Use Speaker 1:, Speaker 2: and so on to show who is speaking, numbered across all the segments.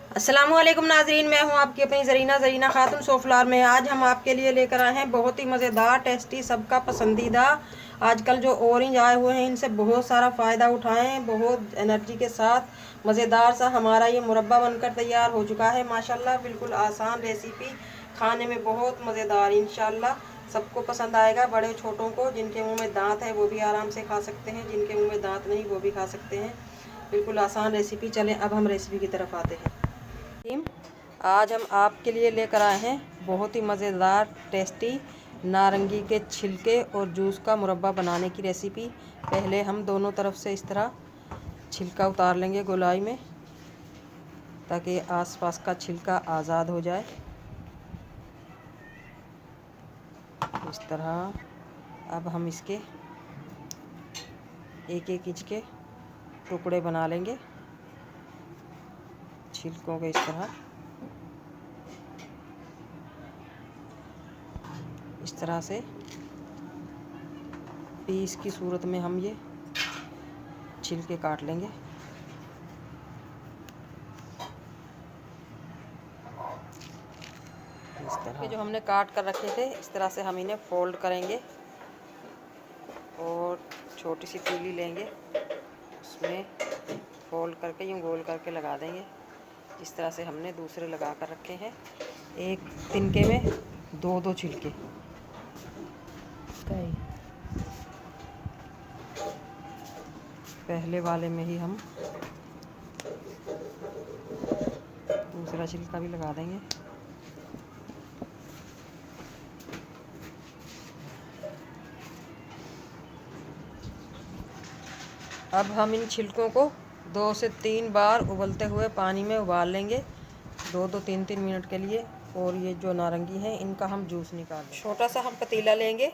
Speaker 1: अस्सलामुअलैकुम नाजरीन, मैं हूं आपकी अपनी ज़रीना खातून सोफलार में। आज हम आपके लिए लेकर आए हैं बहुत ही मज़ेदार, टेस्टी, सबका पसंदीदा। आजकल जो ऑरेंज आए हुए हैं इनसे बहुत सारा फ़ायदा उठाएं। बहुत एनर्जी के साथ मज़ेदार सा हमारा ये मुरब्बा बनकर तैयार हो चुका है। माशाल्लाह, बिल्कुल आसान रेसिपी, खाने में बहुत मज़ेदार। इंशाल्लाह सबको पसंद आएगा, बड़े छोटों को। जिनके मुँह में दांत है वो भी आराम से खा सकते हैं, जिनके मुँह में दांत नहीं वो भी खा सकते हैं। बिल्कुल आसान रेसिपी। चलें अब हम रेसिपी की तरफ आते हैं। आज हम आपके लिए लेकर आए हैं बहुत ही मज़ेदार, टेस्टी नारंगी के छिलके और जूस का मुरब्बा बनाने की रेसिपी। पहले हम दोनों तरफ से इस तरह छिलका उतार लेंगे गोलाई में, ताकि आसपास का छिलका आज़ाद हो जाए। इस तरह अब हम इसके एक एक इंच के टुकड़े बना लेंगे छिलकों के। इस तरह से पीस की सूरत में हम ये छिलके काट लेंगे। इस तरह जो हमने काट कर रखे थे, इस तरह से हम इन्हें फोल्ड करेंगे और छोटी सी तीली लेंगे, उसमें फोल्ड करके यूँ गोल करके लगा देंगे। इस तरह से हमने दूसरे लगा कर रखे हैं। एक तिनके में दो दो छिलके। पहले वाले में ही हम दूसरा छिलका भी लगा देंगे। अब हम इन छिलकों को 2 से 3 बार उबलते हुए पानी में उबाल लेंगे, 2-3 मिनट के लिए। और ये जो नारंगी है इनका हम जूस निकाल लेंगे। छोटा सा हम पतीला लेंगे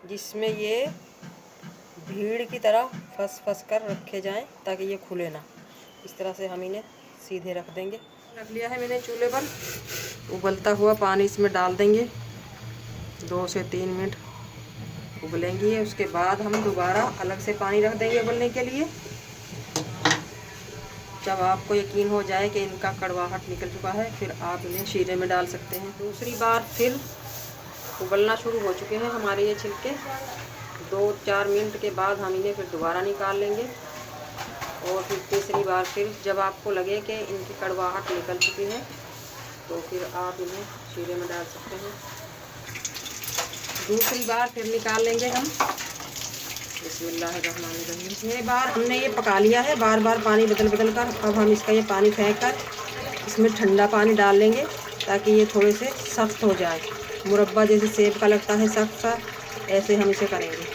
Speaker 1: जिसमें ये भीड़ की तरह फंस कर रखे जाएं, ताकि ये खुले ना। इस तरह से हम इन्हें सीधे रख देंगे। रख लिया है मैंने चूल्हे पर। उबलता हुआ पानी इसमें डाल देंगे, 2 से 3 मिनट उबलेंगी। उसके बाद हम दोबारा अलग से पानी रख देंगे उबलने के लिए। जब आपको यकीन हो जाए कि इनका कड़वाहट निकल चुका है, फिर आप इन्हें शीरे में डाल सकते हैं। दूसरी बार फिर उबलना शुरू हो चुके हैं हमारे ये छिलके। 2-4 मिनट के बाद हम इन्हें फिर दोबारा निकाल लेंगे। और फिर तीसरी बार फिर जब आपको लगे कि इनकी कड़वाहट निकल चुकी है, तो फिर आप इन्हें शीरे में डाल सकते हैं। दूसरी बार फिर निकाल लेंगे हम। बिस्मिल्लाहिर्रहमानिर्रहीम। ये बार हमने ये पका लिया है, बार बार पानी बदल बदल कर। अब हम इसका ये पानी फेंक कर इसमें ठंडा पानी डाल लेंगे, ताकि ये थोड़े से सख्त हो जाए। मुरब्बा जैसे सेब का लगता है सख्त सा, ऐसे हम इसे करेंगे।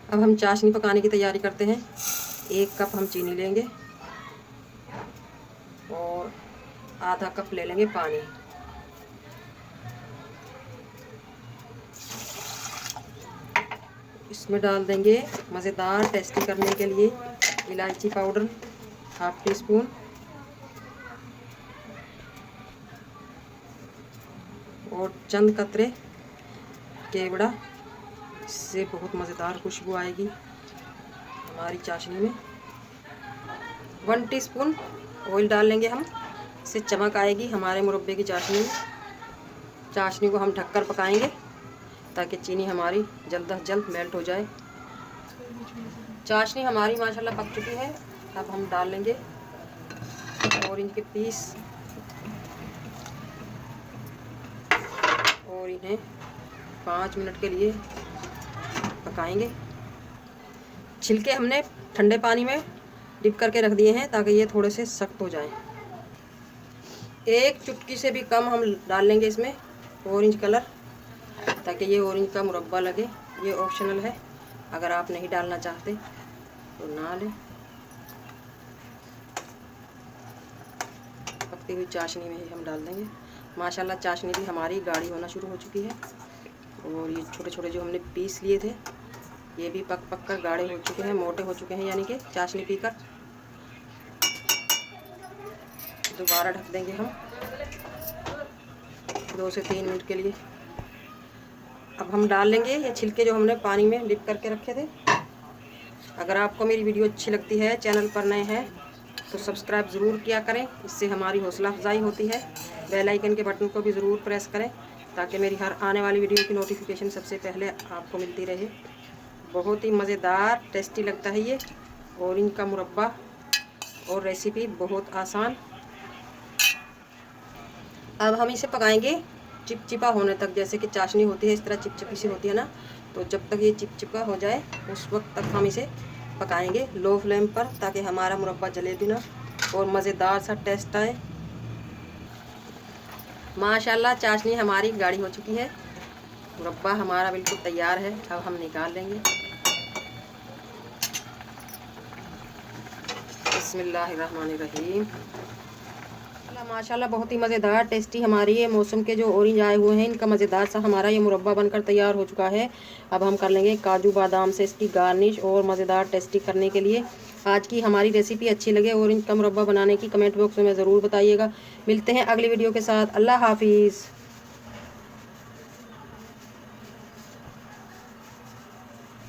Speaker 1: अब हम चाशनी पकाने की तैयारी करते हैं। 1 कप हम चीनी लेंगे और आधा कप ले लेंगे पानी। इसमें डाल देंगे मज़ेदार टेस्टी करने के लिए इलायची पाउडर 1/2 टीस्पून, और चंद कतरे केवड़ा। इससे बहुत मज़ेदार खुशबू आएगी हमारी चाशनी में। 1 टीस्पून ऑयल डाल लेंगे हम, इससे चमक आएगी हमारे मुरब्बे की चाशनी में। चाशनी को हम ढककर पकाएंगे, ताकि चीनी हमारी जल्द अज जल्द मेल्ट हो जाए। चाशनी हमारी माशाल्लाह पक चुकी है। अब हम डाल लेंगे ऑरेंज के पीस और इन्हें 5 मिनट के लिए पकाएंगे। छिलके हमने ठंडे पानी में डिप करके रख दिए हैं, ताकि ये थोड़े से सख्त हो जाएं। 1 चुटकी से भी कम हम डाल लेंगे इसमें ऑरेंज कलर, ताकि ये ऑरेंज का मुरब्बा लगे। ये ऑप्शनल है, अगर आप नहीं डालना चाहते तो ना लें। पकती हुई चाशनी में ही हम डाल देंगे। माशाल्लाह चाशनी भी हमारी गाढ़ी होना शुरू हो चुकी है। और ये छोटे छोटे जो हमने पीस लिए थे, ये भी पक पक कर गाढ़े हो चुके हैं, मोटे हो चुके हैं, यानी कि चाशनी पीकर। दोबारा ढक देंगे हम 2 से 3 मिनट के लिए। अब हम डाल लेंगे ये छिलके जो हमने पानी में डिप करके रखे थे। अगर आपको मेरी वीडियो अच्छी लगती है, चैनल पर नए हैं तो सब्सक्राइब ज़रूर किया करें, इससे हमारी हौसला अफजाई होती है। बेल आइकन के बटन को भी ज़रूर प्रेस करें ताकि मेरी हर आने वाली वीडियो की नोटिफिकेशन सबसे पहले आपको मिलती रहे। बहुत ही मज़ेदार टेस्टी लगता है ये ऑरेंज का मुरब्बा, और रेसिपी बहुत आसान। अब हम इसे पकाएंगे चिपचिपा होने तक, जैसे कि चाशनी होती है इस तरह चिपचिपी सी होती है ना, तो जब तक ये चिपचिपा हो जाए उस वक्त तक हम इसे पकाएंगे लो फ्लेम पर, ताकि हमारा मुरब्बा जले भी ना और मज़ेदार सा टेस्ट आए। माशाल्लाह चाशनी हमारी गाढ़ी हो चुकी है, मुरब्बा हमारा बिल्कुल तैयार है। अब हम निकाल लेंगे। बिस्मिल्लाहिर्रहमानिर्रहीम। माशाल्लाह बहुत ही मज़ेदार टेस्टी हमारी ये मौसम के जो ऑरेंज आए हुए हैं इनका मज़ेदार सा हमारा ये मुरब्बा बनकर तैयार हो चुका है। अब हम कर लेंगे काजू बादाम से इसकी गार्निश, और मज़ेदार टेस्टी करने के लिए आज की हमारी रेसिपी अच्छी लगे ऑरेंज का मुरब्बा बनाने की कमेंट बॉक्स में ज़रूर बताइएगा। मिलते हैं अगली वीडियो के साथ। अल्लाह हाफिज़।